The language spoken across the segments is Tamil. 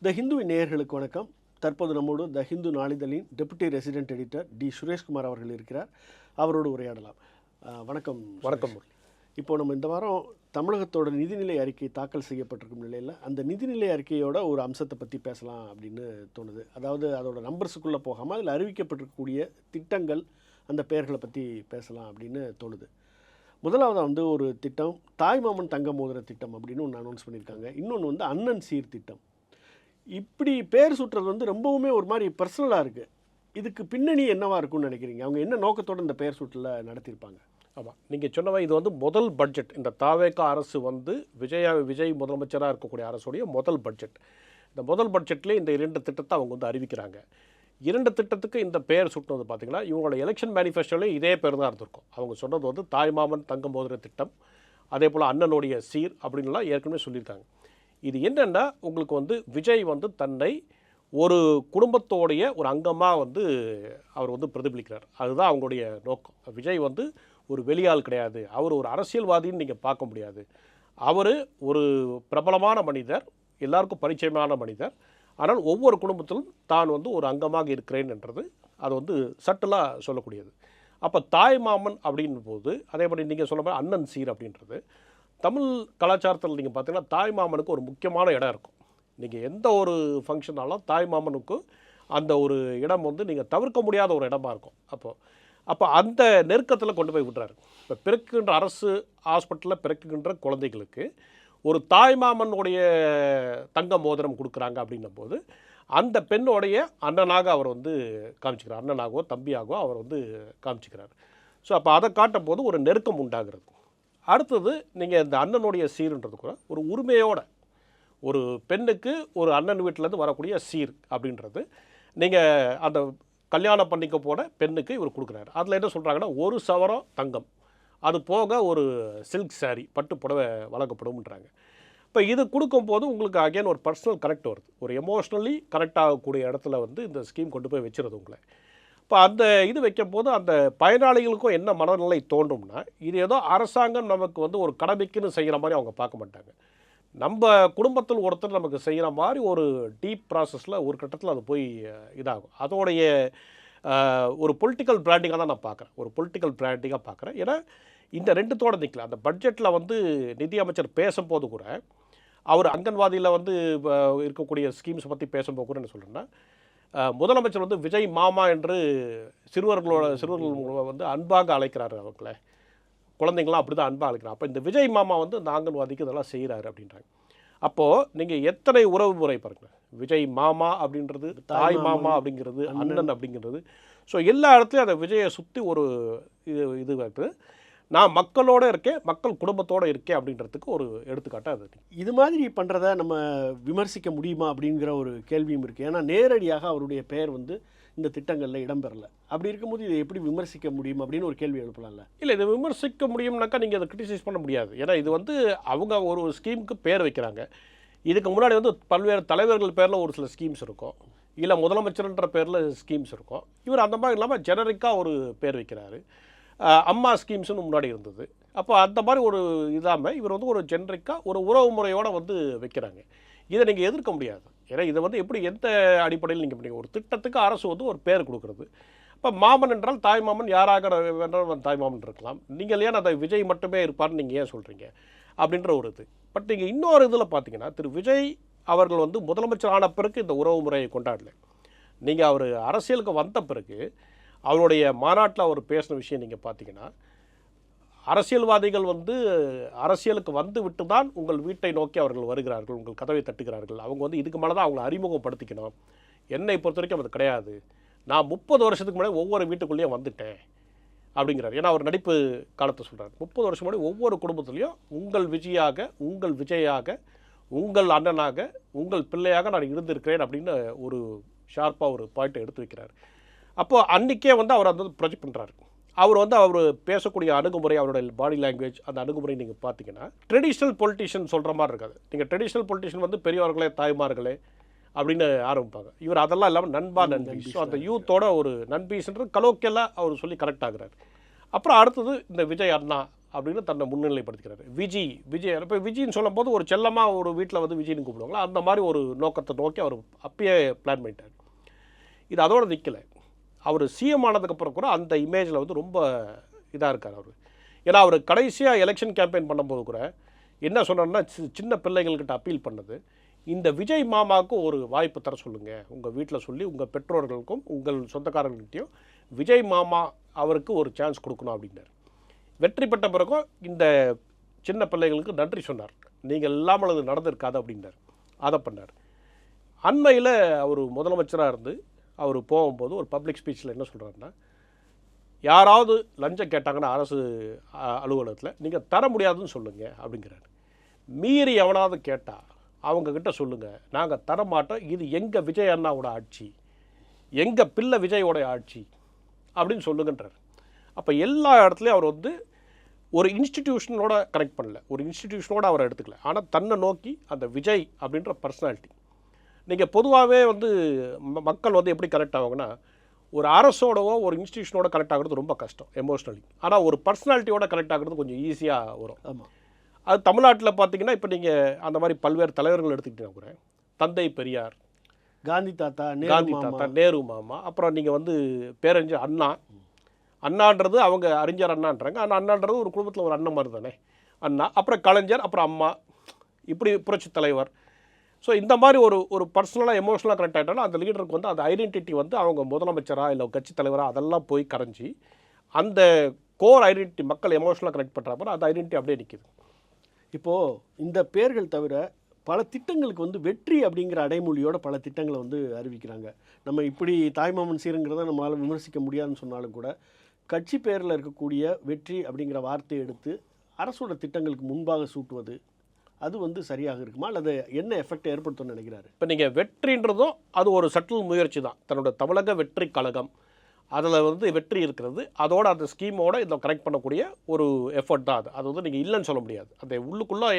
த ஹிந்துவின் நேயர்களுக்கு வணக்கம். தற்போது நம்மோடு த ஹிந்து நாளிதழின் deputy resident editor T Sureshkumar அவர்கள் இருக்கிறார். அவரோடு உரையாடலாம். வணக்கம். வணக்கம். இப்போது நம்ம இந்த வாரம் தமிழகத்தோட நிதிநிலை அறிக்கை தாக்கல் செய்யப்பட்டிருக்கும் நிலையில் அந்த நிதிநிலை அறிக்கையோட ஒரு அம்சத்தை பற்றி பேசலாம் அப்படின்னு தோணுது. அதாவது அதோட நம்பர்ஸுக்குள்ளே போகாமல் அதில் அறிவிக்கப்பட்டிருக்கக்கூடிய திட்டங்கள், அந்த பெயர்களை பற்றி பேசலாம் அப்படின்னு தோணுது. முதலாவதாக ஒரு திட்டம் தாய்மாமன் தங்க மோதிர திட்டம் அப்படின்னு ஒன்று அனௌன்ஸ் பண்ணியிருக்காங்க. இன்னொன்று அண்ணன் சீர் திட்டம். இப்படி பேர் சுட்டுறது ரொம்பவுமே ஒரு மாதிரி பர்சனலாக இருக்குது. இதுக்கு பின்னணி என்னவாக இருக்கும்னு நினைக்கிறீங்க? அவங்க என்ன நோக்கத்தோடு இந்த பெயர் சுட்டில் நடத்தியிருப்பாங்க? ஆமாம், நீங்கள் சொன்னவா இது முதல் பட்ஜெட். இந்த தாவேகா அரசு விஜய் முதலமைச்சராக இருக்கக்கூடிய அரசுடைய முதல் பட்ஜெட். இந்த முதல் பட்ஜெட்லேயே இந்த 2 திட்டத்தை அவங்க அறிவிக்கிறாங்க. 2 திட்டத்துக்கு இந்த பெயர் சுட்டினது பார்த்திங்கன்னா இவங்களோட எலெக்ஷன் மேனிஃபெஸ்டோலேயும் இதே பேர் தான் இருந்திருக்கும். அவங்க சொன்னது தாய்மாமன் தங்க மோதிர திட்டம், அதே போல் அண்ணனுடைய சீர் அப்படின்லாம் ஏற்கனவே சொல்லியிருக்காங்க. இது என்னென்னா உங்களுக்கு விஜய் தன்னை ஒரு குடும்பத்தோடைய ஒரு அங்கமாக அவர் பிரதிபலிக்கிறார். அதுதான் அவங்களுடைய நோக்கம். விஜய் ஒரு வெளியாள் கிடையாது, அவர் ஒரு அரசியல்வாதின்னு நீங்கள் பார்க்க முடியாது. அவர் ஒரு பிரபலமான மனிதர், எல்லாருக்கும் பரிச்சயமான மனிதர். ஆனால் ஒவ்வொரு குடும்பத்திலும் தான் ஒரு அங்கமாக இருக்கிறேன் என்றது அது சட்டலாக சொல்லக்கூடியது. அப்போ தாய்மாமன் அப்படின் போது அதே மாதிரி நீங்கள் சொல்ல மாதிரி அண்ணன் சீர் அப்படின்றது தமிழ் கலாச்சாரத்தில் நீங்கள் பார்த்தீங்கன்னா தாய்மாமனுக்கு ஒரு முக்கியமான இடம் இருக்கும். நீங்கள் எந்த ஒரு ஃபங்க்ஷனாலும் தாய்மாமனுக்கு அந்த ஒரு இடம் நீங்கள் தவிர்க்க முடியாத ஒரு இடமா இருக்கும். அப்போ அந்த நெருக்கத்தில் கொண்டு போய் விடுறாரு. இப்போ பிறக்குகின்ற அரசு ஹாஸ்பிட்டலில் பிறக்குகின்ற குழந்தைகளுக்கு ஒரு தாய்மாமனுடைய தங்க மோதிரம் கொடுக்குறாங்க அப்படின்னும் போது அந்த பெண்ணுடைய அண்ணனாக அவர் காமிச்சிக்கிறார். அண்ணனாகவோ தம்பியாகவோ அவர் காமிச்சிக்கிறார். ஸோ அப்போ அதை காட்டும் போது ஒரு நெருக்கம் உண்டாகிறது. அடுத்தது நீங்கள் இந்த அண்ணனுடைய சீருன்றது கூட ஒரு உரிமையோட ஒரு பெண்ணுக்கு ஒரு அண்ணன் வீட்டிலேருந்து வரக்கூடிய சீர் அப்படின்றது நீங்கள் அந்த கல்யாணம் பண்ணிக்க போன பெண்ணுக்கு இவர் கொடுக்குறாரு. அதில் என்ன சொல்கிறாங்கன்னா 1 சவரம் தங்கம், அது போக ஒரு சில்க் சாரீ பட்டு புடவை வழங்கப்படும்ன்றாங்க. இப்போ இது கொடுக்கும்போது உங்களுக்கு அகைன் ஒரு பர்சனல் கனெக்ட் வருது. ஒரு எமோஷ்னலி கனெக்ட் ஆகக்கூடிய இடத்துல இந்த ஸ்கீம் கொண்டு போய் வச்சுருது உங்களை. இப்போ அந்த இது வைக்கும் போது அந்த பயனாளிகளுக்கும் என்ன மனநிலை தோன்றும்னா, இது ஏதோ அரசாங்கம் நமக்கு ஒரு கடமைக்குன்னு செய்கிற மாதிரி அவங்க பார்க்க மாட்டாங்க. நம்ம குடும்பத்தில் ஒருத்தர் நமக்கு செய்கிற மாதிரி ஒரு டீப் ப்ராசஸில் ஒரு கட்டத்தில் அது போய் இதாகும். அதோடைய ஒரு பொலிட்டிக்கல் பிராண்டிங்காக தான் நான் பார்க்குறேன். ஒரு பொலிட்டிக்கல் பிராண்டிங்காக பார்க்குறேன். ஏன்னா இந்த 2 நிற்கல. அந்த பட்ஜெட்டில் நிதியமைச்சர் பேசும்போது கூட அவர் அங்கன்வாடியில் இருக்கக்கூடிய ஸ்கீம்ஸ் பற்றி பேசும்போது கூட என்ன சொல்கிறேன்னா, முதலமைச்சர் விஜய் மாமா என்று சிறுவர்கள் அன்பாக அழைக்கிறாரு. அவங்கள குழந்தைங்களாம் அப்படி தான் அன்பாக அழைக்கிறாங்க. அப்போ இந்த விஜய் மாமா இந்த அங்கன்வாதிக்கு இதெல்லாம் செய்கிறாரு அப்படின்றாங்க. அப்போது நீங்கள் எத்தனை உறவு முறை பாருங்கள். விஜய் மாமா அப்படின்றது, தாய் மாமா அப்படிங்கிறது, அண்ணன் அப்படிங்கிறது. ஸோ எல்லா இடத்துலையும் அந்த விஜயை சுற்றி ஒரு இது இருக்குது. நான் மக்களோடு இருக்கேன், மக்கள் குடும்பத்தோடு இருக்கேன் அப்படின்றதுக்கு ஒரு எடுத்துக்காட்டாக அது. இது மாதிரி பண்ணுறத நம்ம விமர்சிக்க முடியுமா அப்படிங்கிற ஒரு கேள்வியும் இருக்குது. ஏன்னா நேரடியாக அவருடைய பெயர் இந்த திட்டங்களில் இடம்பெறலை. அப்படி இருக்கும்போது இதை எப்படி விமர்சிக்க முடியும் அப்படின்னு ஒரு கேள்வி எழுப்பலாம்ல? இல்லை, இதை விமர்சிக்க முடியும்னாக்கா நீங்கள் அதை கிரிட்டிசைஸ் பண்ண முடியாது. ஏன்னா இது அவங்க ஒரு ஸ்கீமுக்கு பேர் வைக்கிறாங்க. இதுக்கு முன்னாடி பல்வேறு தலைவர்கள் பேரில் ஒரு சில ஸ்கீம்ஸ் இருக்கும், இல்லை முதலமைச்சர்ன்ற பேரில் ஸ்கீம்ஸ் இருக்கும். இவர் அந்த மாதிரி இல்லாமல் ஜெனரிக்காக ஒரு பேர் வைக்கிறாரு. அம்மா ஸ்கீம்ஸ்னு முன்னாடி இருந்தது. அப்போ அந்த மாதிரி ஒரு இல்லாமல் இவர் ஒரு ஜெனரிக்காக ஒரு உறவு முறையோடு வைக்கிறாங்க. இதை நீங்கள் எதிர்க்க முடியாது. ஏன்னா இதை எப்படி எந்த அடிப்படையில் நீங்கள் பண்ணீங்க? ஒரு திட்டத்துக்கு அரசு ஒரு பேர் கொடுக்குறது. இப்போ மாமன் என்றால் தாய் மாமன் யாராக வேண்டாம் தாய் மாமன் இருக்கலாம். நீங்கள் ஏன் அதை விஜய் மட்டுமே இருப்பார்னு நீங்கள் ஏன் சொல்கிறீங்க அப்படின்ற ஒரு இது. பட் நீங்கள் இன்னொரு இதில் பார்த்தீங்கன்னா திரு விஜய் அவர்கள் முதலமைச்சர் ஆன பிறகு இந்த உறவு முறையை கொண்டாடலை. நீங்கள் அவர் அரசியலுக்கு வந்த பிறகு அவருடைய மாநாட்டில் அவர் பேசின விஷயம் நீங்கள் பார்த்தீங்கன்னா, அரசியல்வாதிகள் அரசியலுக்கு விட்டு தான் உங்கள் வீட்டை நோக்கி அவர்கள் வருகிறார்கள், உங்கள் கதவை தட்டுகிறார்கள். அவங்க இதுக்கு மேலே தான் அவங்களை அறிமுகப்படுத்திக்கணும். என்னை பொறுத்த வரைக்கும் அது கிடையாது. நான் 30 வருஷத்துக்கு முன்னாடி ஒவ்வொரு வீட்டுக்குள்ளேயும் வந்துட்டேன் அப்படிங்கிறார். ஏன்னா அவர் நடிப்பு காலத்தை சொல்கிறார். 30 வருஷம் முன்னாடி ஒவ்வொரு குடும்பத்துலேயும் உங்கள் விஜயாக, உங்கள் அண்ணனாக, உங்கள் பிள்ளையாக நான் இருந்திருக்கிறேன் அப்படின்னு ஒரு ஷார்ப்பாக ஒரு பாயிண்ட்டை எடுத்து வைக்கிறார். அப்போது அன்றைக்கே அவர் ப்ரொஜெக்ட் பண்ணுறாரு. அவர் பேசக்கூடிய அணுகுமுறை, அவருடைய பாடி லாங்குவேஜ், அந்த அணுகுமுறை நீங்கள் பார்த்தீங்கன்னா ட்ரெடிஷ்னல் பொலிட்டிஷியன் சொல்கிற மாதிரி இருக்காது. நீங்கள் ட்ரெடிஷ்னல் பொலிட்டிஷியன் பெரியவர்களே தாய்மார்களே அப்படின்னு ஆரம்பிப்பாங்க. இவர் அதெல்லாம் இல்லாமல் நண்பா நண்பி. ஸோ அந்த யூத்தோட ஒரு நண்பீஸ்ன்றது கலோக்கியெல்லாம் அவர் சொல்லி கரெக்ட் ஆகுறாரு. அப்புறம் அடுத்தது இந்த விஜய் அண்ணா அப்படின்னு தன்னை முன்னிலைப்படுத்திக்கிறாரு. விஜய் இப்போ விஜய்ன்னு சொல்லும்போது ஒரு செல்லமாக ஒரு வீட்டில் வந்து விஜய்னு கூப்பிடுவாங்களா, அந்த மாதிரி ஒரு நோக்கத்தை நோக்கி அவர் அப்பயே பிளான் பண்ணிட்டார். இது அதோடு நிற்கலை. அவர் சிஎம் ஆனதுக்கப்புறம் கூட அந்த இமேஜில் வந்து ரொம்ப இதாக இருக்கார் அவர். ஏன்னா அவர் கடைசியாக எலெக்ஷன் கேம்பெயின் பண்ணும்போது கூட என்ன சொன்னார்னா, சின்ன பிள்ளைகள்கிட்ட அப்பீல் பண்ணது, இந்த விஜய் மாமாவுக்கு ஒரு வாய்ப்பு தர சொல்லுங்கள், உங்கள் வீட்டில் சொல்லி உங்கள் பெற்றோர்களுக்கும் உங்கள் சொந்தக்காரர்கள்ட்டையும் விஜய் மாமா அவருக்கு ஒரு சான்ஸ் கொடுக்கணும் அப்படின்னார். வெற்றி பெற்ற பிறகும் இந்த சின்ன பிள்ளைகளுக்கு நன்றி சொன்னார், நீங்கள் இல்லாமல் அது நடந்திருக்காது அப்படின்னார். அதை பண்ணார். அண்மையில் அவர் முதலமைச்சராக இருந்து அவர் போகும்போது ஒரு பப்ளிக் ஸ்பீச்சில் என்ன சொல்கிறாருன்னா, யாராவது லஞ்சம் கேட்டாங்கன்னா அரசு அலுவலகத்தில் நீங்கள் தர முடியாதுன்னு சொல்லுங்கள் அப்படிங்கிறாரு. மீறி எவனாவது கேட்டால் அவங்கக்கிட்ட சொல்லுங்கள், நாங்கள் தரமாட்டோம், இது எங்கள் விஜய் அண்ணாவோட ஆட்சி, எங்கள் பிள்ளை விஜயோட ஆட்சி அப்படின்னு சொல்லுங்கன்றார். அப்போ எல்லா இடத்துலையும் அவர் வந்து ஒரு இன்ஸ்டிடியூஷனோட கனெக்ட் பண்ணல, ஒரு இன்ஸ்டிடியூஷனோட அவரை எடுத்துக்கல. ஆனால் தன்னை நோக்கி அந்த விஜய் அப்படின்ற பர்சனாலிட்டி. நீங்கள் பொதுவாகவே வந்து மக்கள் வந்து எப்படி கனெக்ட் ஆகுங்கன்னா, ஒரு அரசோடவோ ஒரு இன்ஸ்டிடியூஷனோட கனெக்ட் ஆகிறது ரொம்ப கஷ்டம் எமோஷ்னலி. ஆனால் ஒரு பர்சனாலிட்டியோட கனெக்ட் ஆகிறது கொஞ்சம் ஈஸியாக வரும். ஆமாம். அது தமிழ்நாட்டில் பார்த்தீங்கன்னா இப்போ நீங்கள் அந்த மாதிரி பல்வேறு தலைவர்கள் எடுத்துக்கிட்டீங்கன்னா கூட, தந்தை பெரியார், காந்தி தாத்தா, நேரு மாமா, அப்புறம் நீங்கள் வந்து பேரறிஞர் அண்ணான்றது அவங்க அறிஞர் அண்ணான்றாங்க. ஆனால் அண்ணான்றது ஒரு குடும்பத்தில் ஒரு அண்ணன் மாதிரி தானே அண்ணா, அப்புறம் கலைஞர், அப்புறம் அம்மா, இப்படி புரட்சி தலைவர். ஸோ இந்த மாதிரி ஒரு பர்சனலாக எமோஷனலாக கனெக்ட் ஆகிட்டாலும் அந்த லீடருக்கு வந்து அந்த ஐடென்டிட்டி வந்து அவங்க முதலமைச்சராக இல்லை கட்சி தலைவராக அதெல்லாம் போய் கரைஞ்சி அந்த கோர் ஐடென்டிட்டி மக்கள் எமோஷனலாக கனெக்ட் பண்ணுறப்ப அந்த ஐடென்டிட்டி அப்படியே நிற்கிது. இப்போது இந்த பேர்கள் தவிர பல திட்டங்களுக்கு வந்து வெற்றி அப்படிங்கிற அடைமொழியோட பல திட்டங்களை வந்து அறிவிக்கிறாங்க. நம்ம இப்படி தாய்மாமன் சீருங்கிறத நம்மளால் விமர்சிக்க முடியாதுன்னு சொன்னாலும் கூட, கட்சி பேரில் இருக்கக்கூடிய வெற்றி அப்படிங்கிற வார்த்தையை எடுத்து அரசோட திட்டங்களுக்கு முன்பாக சூட்டுவது அது வந்து சரியாக இருக்குமா, அல்லது என்ன எஃபெக்ட் ஏற்படுத்தும்னு நினைக்கிறாரு? இப்போ நீங்கள் வெற்றின்றதும் அது ஒரு சட்டில் முயற்சி தான். தன்னோட தமிழக வெற்றி கழகம் அதில் வந்து வெற்றி இருக்கிறது, அதோட அந்த ஸ்கீமோட இதை கனெக்ட் பண்ணக்கூடிய ஒரு எஃபர்ட் தான் அது. அது வந்து நீங்கள் இல்லைன்னு சொல்ல முடியாது. அந்த உள்ளுக்குள்ளே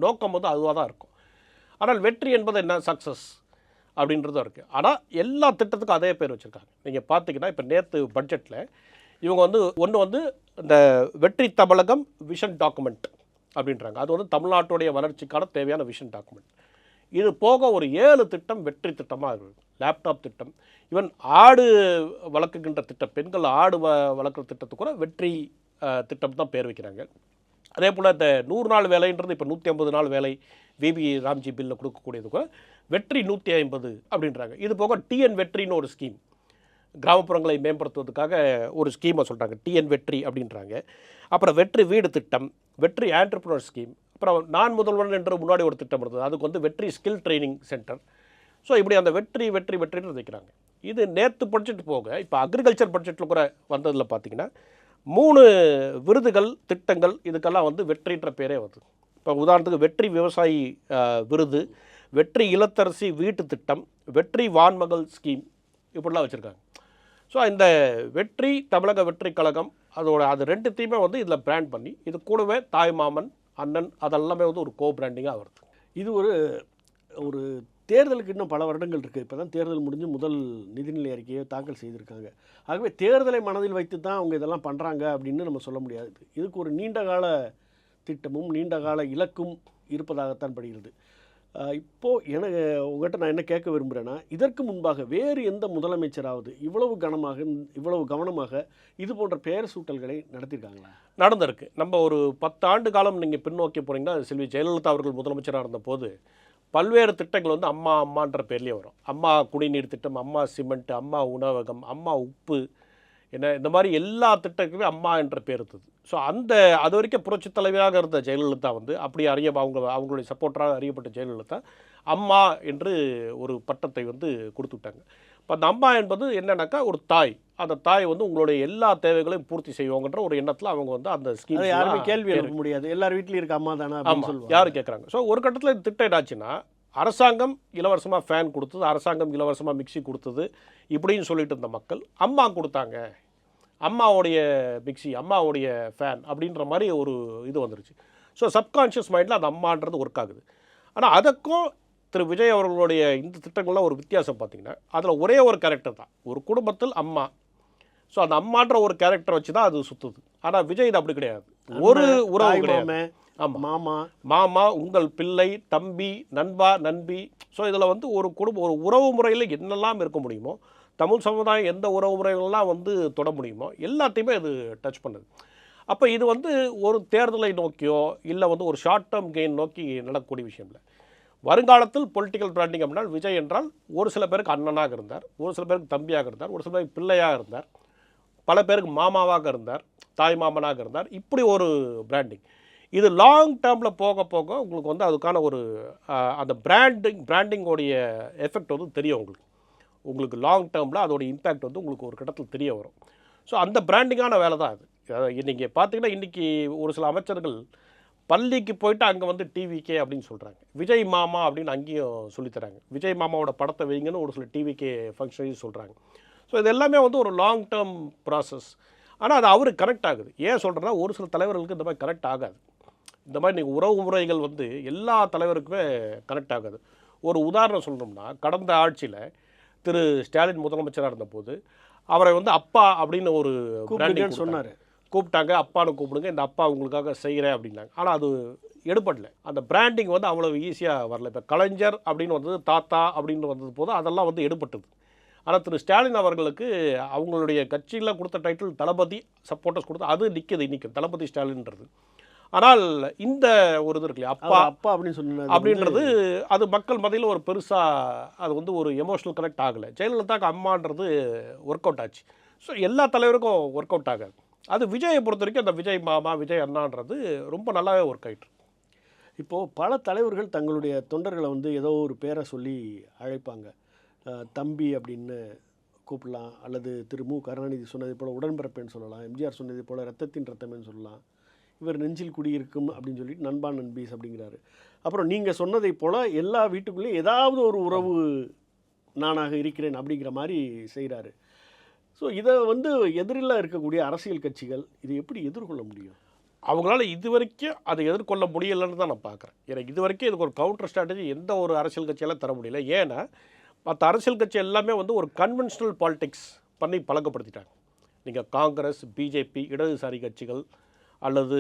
நோக்கம் வந்து அதுவாக தான் இருக்கும். ஆனால் வெற்றி என்பது என்ன, சக்ஸஸ் அப்படின்றதும் இருக்குது. ஆனால் எல்லா திட்டத்துக்கும் அதே பேர் வச்சுருக்காங்க. நீங்கள் பார்த்தீங்கன்னா இப்போ நேற்று பட்ஜெட்டில் இவங்க வந்து ஒன்று வந்து இந்த வெற்றி தமிழகம் விஷன் டாக்குமெண்ட் அப்படின்றாங்க. அது வந்து தமிழ்நாட்டுடைய வளர்ச்சிக்கான தேவையான விஷன் டாக்குமெண்ட். இது போக ஒரு 7 திட்டம் வெற்றி திட்டமாக இருக்குது. லேப்டாப் திட்டம், ஈவன் ஆடு வளர்க்குகின்ற திட்டம், பெண்கள் ஆடு வளர்க்குற திட்டத்துக்கு கூட வெற்றி திட்டம் தான் பேர் வைக்கிறாங்க. அதே போல் இந்த 100 நாள் வேலைன்றது இப்போ 150 நாள் வேலை விபி ராம்ஜி பில்லில் கொடுக்கக்கூடியது கூட வெற்றி 150 அப்படின்றாங்க. இது போக டிஎன் வெற்றின்னு ஒரு ஸ்கீம், கிராமப்புறங்களை மேம்படுத்துவதற்காக ஒரு ஸ்கீமை சொல்கிறாங்க, டிஎன் வெற்றி அப்படின்றாங்க. அப்புறம் வெற்றி வீடு திட்டம், வெற்றி ஆண்டர்பிரினர் ஸ்கீம், அப்புறம் நான் முதல்வன் என்று முன்னாடி ஒரு திட்டம் இருந்தது, அதுக்கு வந்து வெற்றி ஸ்கில் ட்ரைனிங் சென்டர். ஸோ இப்படி அந்த வெற்றின்னு வைக்கிறாங்க. இது நேற்று பட்ஜெட் போக இப்போ அக்ரிகல்ச்சர் பட்ஜெட்டில் கூட வந்ததில் பார்த்தீங்கன்னா 3 விருதுகள் திட்டங்கள் இதுக்கெல்லாம் வந்து வெற்றின்ற பேரே வருது. இப்போ உதாரணத்துக்கு வெற்றி விவசாயி விருது, வெற்றி இல்லத்தரசி வீட்டு திட்டம், வெற்றி வான்மகள் ஸ்கீம், இப்படிலாம் வச்சுருக்காங்க. ஸோ இந்த வெற்றி தமிழக வெற்றி கழகம் அது 2த்தையுமே வந்து இதில் பிராண்ட் பண்ணி இது கூடவே தாய்மாமன் அண்ணன் அதெல்லாமே வந்து ஒரு கோ பிராண்டிங்காக வருது. இது ஒரு தேர்தலுக்கு இன்னும் பல வருடங்கள் இருக்குது. இப்போ தான் தேர்தல் முடிஞ்சு முதல் நிதிநிலை அறிக்கையை தாக்கல் செய்திருக்காங்க. ஆகவே தேர்தலை மனதில் வைத்து தான் அவங்க இதெல்லாம் பண்ணுறாங்க அப்படின்னு நம்ம சொல்ல முடியாது. இதுக்கு ஒரு நீண்டகால திட்டமும் நீண்டகால இலக்கும் இருப்பதாகத்தான் படுகிறது. இப்போது எனக்கு உங்கள்கிட்ட நான் என்ன கேட்க விரும்புகிறேன்னா, இதற்கு முன்பாக வேறு எந்த முதலமைச்சராவது இவ்வளவு கவனமாக இது போன்ற பெயர் சூட்டல்களை நடத்தியிருக்காங்களா? நடந்திருக்கு. நம்ம ஒரு 10 ஆண்டு காலம் நீங்கள் பின்னோக்கி போனீங்கன்னா, செல்வி ஜெயலலிதா அவர்கள் முதலமைச்சராக இருந்தபோது பல்வேறு திட்டங்கள் வந்து அம்மான்ற பேர்லேயே வரும். அம்மா குடிநீர் திட்டம், அம்மா சிமெண்ட், அம்மா உணவகம், அம்மா உப்பு, இந்த மாதிரி எல்லா திட்டங்களுமே அம்மா என்ற பேர் இருந்தது. ஸோ அது வரைக்கும் புரட்சி தலைவியாக இருந்த ஜெயலலிதா வந்து அப்படி அவங்களுடைய சப்போர்ட்டராக அறியப்பட்ட ஜெயலலிதா அம்மா என்று ஒரு பட்டத்தை வந்து கொடுத்துட்டாங்க. இப்போ அந்த அம்மா என்பது என்னன்னாக்கா ஒரு தாய், அந்த தாய் வந்து உங்களுடைய எல்லா தேவைகளையும் பூர்த்தி செய்வாங்கன்ற ஒரு எண்ணத்தில் அவங்க வந்து அந்த ஸ்கீம் யாருமே கேள்வி எழுப்ப முடியாது, எல்லார் வீட்லையும் இருக்க அம்மா தானே அப்படின்னு சொல்லுவாங்க. யார் கேட்குறாங்க. ஸோ ஒரு கட்டத்தில் இந்த திட்டம் என்னாச்சுன்னா, அரசாங்கம் இலவசமாக ஃபேன் கொடுத்தது, அரசாங்கம் இலவசமாக மிக்சி கொடுத்தது, இப்படின்னு சொல்லிட்டு இருந்த மக்கள் அம்மா கொடுத்தாங்க, அம்மாவுடைய மிக்சி, அம்மாவுடைய ஃபேன் அப்படின்ற மாதிரி ஒரு இது வந்துருச்சு. ஸோ சப்கான்ஷியஸ் மைண்டில் அந்த அம்மான்றது ஒர்க் ஆகுது. ஆனால் அதுக்கும் திரு விஜய் அவர்களுடைய இந்த திட்டங்கள்லாம் ஒரு வித்தியாசம் பார்த்திங்கன்னா, அதில் ஒரே ஒரு கேரக்டர் தான், ஒரு குடும்பத்தில் அம்மா. ஸோ அந்த அம்மான்ற ஒரு கேரக்டர் வச்சு தான் அது சுற்றுது. ஆனால் விஜய் இது அப்படி கிடையாது. ஒரு உறவு தாய் கிடையாது. மாமே, ஆமா. மாமா. மாமா, உங்கள் பிள்ளை, தம்பி, நண்பா, நண்பி. ஸோ இதில் வந்து ஒரு குடும்பம், ஒரு உறவு முறையில் என்னெல்லாம் இருக்க முடியுமோ, தமிழ் சமுதாயம் எந்த உறவு முறைகள்லாம் வந்து தொட முடியுமோ எல்லாத்தையுமே அது டச் பண்ணுது. அப்போ இது வந்து ஒரு தேர்தலை நோக்கியோ இல்லை வந்து ஒரு ஷார்ட் டேர்ம் கெயின் நோக்கி நடக்கக்கூடிய விஷயம் இல்லை. வருங்காலத்தில் பொலிட்டிக்கல் பிராண்டிங் அப்படின்னா விஜய் என்றால் ஒரு சில பேருக்கு அண்ணனாக இருந்தார், ஒரு சில பேருக்கு தம்பியாக இருந்தார், ஒரு சில பேருக்கு பிள்ளையாக இருந்தார், பல பேருக்கு மாமாவாக இருந்தார், தாய் மாமனாக இருந்தார். இப்படி ஒரு பிராண்டிங். இது லாங் டேர்மில் போக போக உங்களுக்கு வந்து அதுக்கான ஒரு அந்த பிராண்டிங்கோடைய எஃபெக்ட் வந்து தெரியும் உங்களுக்கு. உங்களுக்கு லாங் டேர்மில் அதோடைய இம்பேக்ட் வந்து உங்களுக்கு ஒரு கட்டத்தில் தெரிய வரும். ஸோ அந்த பிராண்டிங்கான வேலை தான் அது. நீங்கள் பார்த்தீங்கன்னா இன்றைக்கி ஒரு சில அமைச்சர்கள் பள்ளிக்கு போயிட்டு அங்கே வந்து டிவிகே அப்படின்னு சொல்கிறாங்க, விஜய் மாமா அப்படின்னு அங்கேயும் சொல்லித்தராங்க, விஜய் மாமாவோட படத்தை வைங்கன்னு ஒரு சில டிவிகே ஃபங்க்ஷனையும் சொல்கிறாங்க. ஸோ இது எல்லாமே வந்து ஒரு லாங் டேர்ம் ப்ராசஸ். ஆனால் அது அவருக்கு கனெக்ட் ஆகுது. ஏன் சொல்கிறேன்னா ஒரு சில தலைவர்களுக்கு இந்த மாதிரி கனெக்ட் ஆகாது. இந்த மாதிரி நீங்கள் உறவு முறைகள் வந்து எல்லா தலைவருக்குமே கனெக்ட் ஆகாது. ஒரு உதாரணம் சொல்லணும்னா கடந்த ஆட்சியில் திரு ஸ்டாலின் முதலமைச்சராக இருந்தபோது அவரை வந்து அப்பா அப்படின்னு ஒரு பிராண்டிங் சொன்னார். கூப்பிட்டாங்க, அப்பான்னு கூப்பிடுங்க, இந்த அப்பா உங்களுக்காக செய்கிறேன் அப்படின்னாங்க. ஆனால் அது எடுபடல. அந்த பிராண்டிங் வந்து அவ்வளோ ஈஸியாக வரல. இப்போ கலைஞர் அப்படின்னு வந்தது, தாத்தா அப்படின்னு வந்தது போது அதெல்லாம் வந்து எடுபட்டது. ஆனால் திரு ஸ்டாலின் அவர்களுக்கு அவங்களுடைய கட்சியில் கொடுத்த டைட்டில் தளபதி, சப்போர்ட்டர்ஸ் கொடுத்து அது நிற்கிது இன்றைக்கும் தளபதி ஸ்டாலின்ன்றது. ஆனால் இந்த ஒரு இது இருக்கு அப்பா அப்பா அப்படின்னு சொன்னது அப்படின்றது அது மக்கள் மத்தியில் ஒரு பெருசாக அது வந்து ஒரு எமோஷனல் கனெக்ட் ஆகலை. ஜெயலலிதாக்கு அம்மான்றது ஒர்க் அவுட் ஆச்சு. ஸோ எல்லா தலைவருக்கும் ஒர்க் அவுட் ஆகாது. அது விஜயை பொறுத்த வரைக்கும் அந்த விஜய் மாமா, விஜய் அண்ணான்றது ரொம்ப நல்லாவே ஒர்க் ஆகிட்டு. இப்போது பல தலைவர்கள் தங்களுடைய தொண்டர்களை வந்து ஏதோ ஒரு பேரை சொல்லி அழைப்பாங்க. தம்பி அப்படின்னு கூப்பிடலாம், அல்லது திரு மு கருணாநிதி சொன்னதை போல் உடன்பிறப்பேன்னு சொல்லலாம், எம்ஜிஆர் சொன்னதை போல் ரத்தத்தின் ரத்தமேன்னு சொல்லலாம், இவர் நெஞ்சில் குடியிருக்கும் அப்படின்னு சொல்லிட்டு நண்பா நண்பீஸ் அப்படிங்கிறாரு. அப்புறம் நீங்கள் சொன்னதை போல் எல்லா வீட்டுக்குள்ளேயும் ஏதாவது ஒரு உறவு நானாக இருக்கிறேன் அப்படிங்கிற மாதிரி செய்கிறாரு. ஸோ இதை வந்து எதிரில் இருக்கக்கூடிய அரசியல் கட்சிகள் இதை எப்படி எதிர்கொள்ள முடியும்? அவங்களால இது வரைக்கும் அதை எதிர்கொள்ள முடியலைன்னு தான் நான் பார்க்குறேன். ஏன்னா இது வரைக்கும் இதுக்கு ஒரு கவுண்டர் ஸ்ட்ராட்டஜி எந்த ஒரு அரசியல் கட்சியால் தர முடியல. ஏன்னா மற்ற அரசியல் கட்சி எல்லாமே வந்து ஒரு கன்வென்ஷனல் பாலிடிக்ஸ் பண்ணி பழக்கப்படுத்திட்டாங்க. நீங்கள் காங்கிரஸ், பிஜேபி, இடதுசாரி கட்சிகள் அல்லது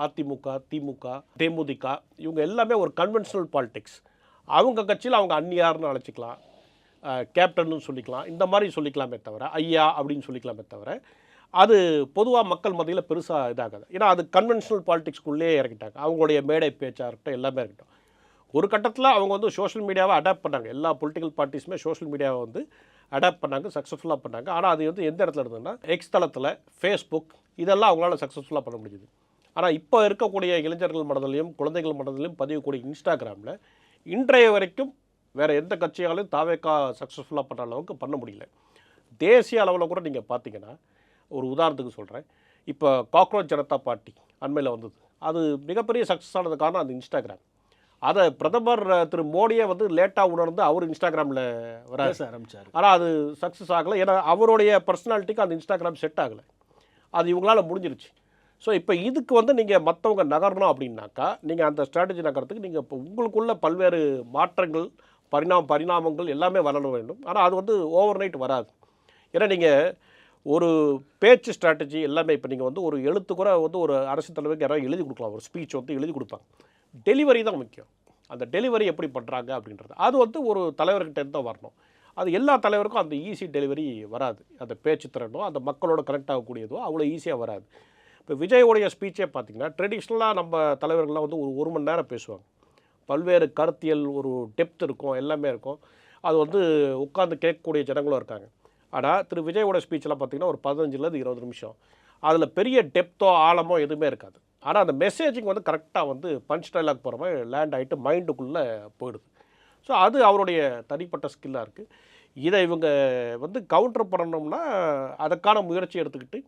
அதிமுக, திமுக, தேமுதிக, இவங்க எல்லாமே ஒரு கன்வென்ஷனல் பாலிடிக்ஸ். அவங்க கட்சியில் அவங்க அந்நியார்னு அழைச்சிக்கலாம், கேப்டன்னு சொல்லிக்கலாம், இந்த மாதிரி சொல்லிக்கலாமே தவிர, ஐயா அப்படின்னு சொல்லிக்கலாமே தவிர, அது பொதுவாக மக்கள் மத்தியில் பெருசாக இதாகாது. ஏன்னா அது கன்வென்ஷனல் பாலிடிக்ஸ்குள்ளே இறக்கிட்டாங்க. அவங்களுடைய மேடை பேச்சாக இருக்கட்டும் எல்லாமே இருக்கட்டும். ஒரு கட்டத்தில் அவங்க வந்து சோஷியல் மீடியாவை அடாப்ட் பண்ணாங்க. எல்லா பொலிட்டிக்கல் பார்ட்டிஸுமே சோஷியல் மீடியாவை வந்து அடாப்ட் பண்ணாங்க, சக்ஸஸ்ஃபுல்லாக பண்ணாங்க. ஆனால் அது வந்து எந்த இடத்துல இருந்ததுன்னா எக்ஸ் தளத்தில், ஃபேஸ்புக், இதெல்லாம் அவங்களால சக்ஸஸ்ஃபுல்லாக பண்ண முடியுது. ஆனால் இப்போ இருக்கக்கூடிய இளைஞர்கள் மனதிலையும் குழந்தைகள் மனதிலையும் பதியக்கூடிய இன்ஸ்டாகிராமில் இன்றைய வரைக்கும் வேறு எந்த கட்சியாலையும் தாவேக்கா சக்ஸஸ்ஃபுல்லாக பண்ணுற அளவுக்கு பண்ண முடியல. தேசிய அளவில் கூட நீங்கள் பார்த்தீங்கன்னா, ஒரு உதாரணத்துக்கு சொல்கிறேன், இப்போ காக்ரோச் ஜனதா பார்ட்டி அண்மையில் வந்தது, அது மிகப்பெரிய சக்ஸஸ் ஆனது காரணம் அந்த இன்ஸ்டாகிராம். அதை பிரதமர் திரு மோடியை வந்து லேட்டாக உணர்ந்து அவர் இன்ஸ்டாகிராமில் வர ஆரம்பித்தார். ஆனால் அது சக்ஸஸ் ஆகலை. ஏன்னா அவருடைய பர்சனாலிட்டிக்கு அந்த இன்ஸ்டாகிராம் செட் ஆகலை. அது இவங்களால முடிஞ்சிருச்சு. ஸோ இப்போ இதுக்கு வந்து நீங்கள் மற்றவங்க நகரணும் அப்படின்னாக்கா நீங்கள் அந்த ஸ்ட்ராட்டஜி நகரத்துக்கு நீங்கள் இப்போ உங்களுக்குள்ள பல்வேறு மாற்றங்கள், பரிணாமங்கள் எல்லாமே வளர வேண்டும். ஆனால் அது வந்து ஓவர் நைட் வராது. ஏன்னா நீங்கள் ஒரு பேச்சு ஸ்ட்ராட்டஜி எல்லாமே இப்போ நீங்கள் வந்து ஒரு எழுத்து கூட வந்து ஒரு அரசு தலைவருக்கு யாராவது எழுதி கொடுக்கலாம், ஒரு ஸ்பீச் வந்து எழுதி கொடுப்பாங்க. டெலிவரி தான் முக்கியம். அந்த டெலிவரி எப்படி பண்ணுறாங்க அப்படின்றது அது வந்து ஒரு தலைவர்கிட்ட தான் வரணும். அது எல்லா தலைவருக்கும் அந்த ஈஸி டெலிவரி வராது. அந்த பேச்சு திறனோ அந்த மக்களோட கனெக்ட் ஆகக்கூடியதோ அவ்வளோ ஈஸியாக வராது. இப்போ விஜயோடைய ஸ்பீச்சே பார்த்திங்கன்னா ட்ரெடிஷ்னலாக நம்ம தலைவர்கள்லாம் வந்து ஒரு மணி நேரம் பேசுவாங்க. பல்வேறு கருத்தியல் ஒரு டெப்த் இருக்கும், எல்லாமே இருக்கும். அது வந்து உட்காந்து கேட்கக்கூடிய ஜனங்களும் இருக்காங்க. ஆனால் திரு விஜயோட ஸ்பீச்செலாம் பார்த்திங்கன்னா ஒரு 15லேருந்து 20 நிமிஷம். அதில் பெரிய டெப்த்தோ ஆழமோ எதுவுமே இருக்காது. ஆனால் அந்த மெசேஜிங் வந்து கரெக்டாக வந்து பஞ்ச் டைலாக் போகிற மாதிரி லேண்ட் ஆகிட்டு மைண்டுக்குள்ளே போயிடுது. ஸோ அது அவருடைய தனிப்பட்ட ஸ்கில்லாக இருக்குது. இதை இவங்க வந்து கவுண்டர் பண்ணணும்னா அதுக்கான முயற்சி எடுத்துக்கிட்டு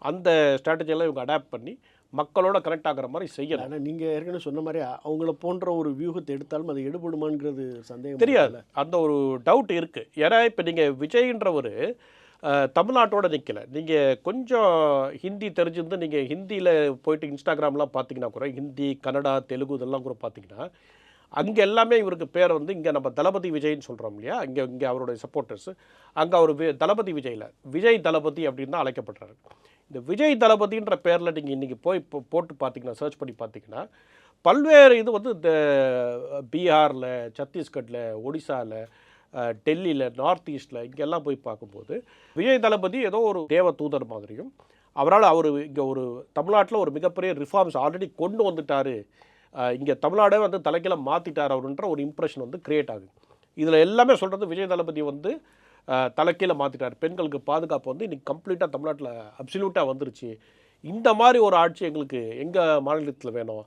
அந்த ஸ்ட்ராட்டஜியெல்லாம் இவங்க அடாப்ட் பண்ணி மக்களோட கனெக்ட் ஆகிற மாதிரி செய்யலாம். ஆனால் நீங்கள் ஏற்கனவே சொன்ன மாதிரி அவங்கள போன்ற ஒரு வியூகத்தை எடுத்தாலும் அது எடுபடுமாங்கிறது சந்தேகம் தெரியாது. அந்த ஒரு டவுட் இருக்குது. ஏன்னா இப்போ நீங்கள் விஜய்ன்றவர் தமிழ்நாட்டோட நிற்கலை. நீங்கள் கொஞ்சம் ஹிந்தி தெரிஞ்சிருந்து நீங்கள் ஹிந்தியில் போயிட்டு இன்ஸ்டாகிராம்லாம் பார்த்தீங்கன்னா கூட ஹிந்தி, கன்னடா, தெலுங்கு இதெல்லாம் கூட பார்த்தீங்கன்னா அங்கே எல்லாமே இவருக்கு பேர் வந்து இங்கே நம்ம தளபதி விஜய்ன்னு சொல்கிறோம் இல்லையா, இங்கே அவருடைய சப்போர்ட்டர்ஸு அங்கே அவர் தளபதி விஜயில் விஜய் தளபதி அப்படின்னு தான் அழைக்கப்படுறாரு. இந்த விஜய் தளபதின்ற பேரில் நீங்கள் இன்றைக்கி போய் போட்டு பார்த்தீங்கன்னா, சர்ச் பண்ணி பார்த்தீங்கன்னா, பல்வேறு இது வந்து இந்த பீகாரில், சத்தீஸ்கட்டில், ஒடிசாவில், டெல்லியில், நார்த் ஈஸ்ட்டில் இங்கெல்லாம் போய் பார்க்கும்போது விஜய் தளபதி ஏதோ ஒரு தேவ தூதர் மாதிரியும், அவர் இங்கே ஒரு தமிழ்நாட்டில் ஒரு மிகப்பெரிய ரிஃபார்ம்ஸ் ஆல்ரெடி கொண்டு வந்துட்டார், இங்கே தமிழ்நாடே வந்து தலைக்கீழ மாற்றிட்டார் அவருன்ற ஒரு இம்ப்ரெஷன் வந்து கிரியேட் ஆகுது. இதில் எல்லாமே சொல்கிறது விஜய் தளபதி வந்து தலைக்கீழ மாற்றிட்டார், பெண்களுக்கு பாதுகாப்பு வந்து இன்றைக்கி கம்ப்ளீட்டாக தமிழ்நாட்டில் அப்சல்யூட்டாக வந்துருச்சு, இந்த மாதிரி ஒரு ஆட்சி எங்களுக்கு எங்கள் மாநிலத்தில் வேணும்.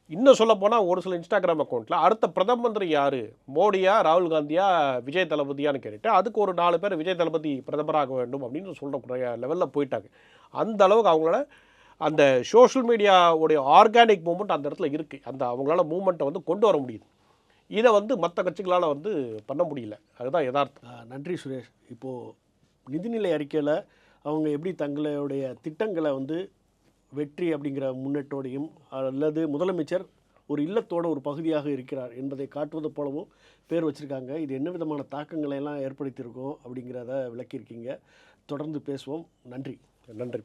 இன்னும் சொல்லப்போனால் ஒரு சில இன்ஸ்டாகிராம் அக்கௌண்ட்டில் அடுத்த பிரதம மந்திரி யார், மோடியா, ராகுல் காந்தியா, விஜய் தளபதியான்னு கேட்டுட்டு அதுக்கு ஒரு 4 பேர் விஜய் தளபதி பிரதமராக வேண்டும் அப்படின்னு சொல்லக்கூடிய லெவலில் போயிட்டாங்க. அந்த அளவுக்கு அவங்களோட அந்த சோஷியல் மீடியாவுடைய ஆர்கானிக் மூமெண்ட் அந்த இடத்துல இருக்குது. அந்த அவங்களால மூமெண்ட்டை வந்து கொண்டு வர முடியுது. இதை வந்து மற்ற கட்சிகளால் வந்து பண்ண முடியல. அதுதான் யதார்த்தம். நன்றி சுரேஷ். இப்போது நிதிநிலை அறிக்கையில் அவங்க எப்படி தங்களுடைய திட்டங்களை வந்து வெற்றி அப்படிங்கிற முன்னெட்டோடையும் அல்லது முதலமைச்சர் ஒரு இல்லத்தோட ஒரு பகுதியாக இருக்கிறார் என்பதை காட்டுவது போலவும் பேர் வச்சுருக்காங்க. இது என்ன விதமான தாக்கங்களை எல்லாம் ஏற்படுத்தியிருக்கோம் அப்படிங்கிறத விளக்கியிருக்கீங்க. தொடர்ந்து பேசுவோம். நன்றி. நன்றி.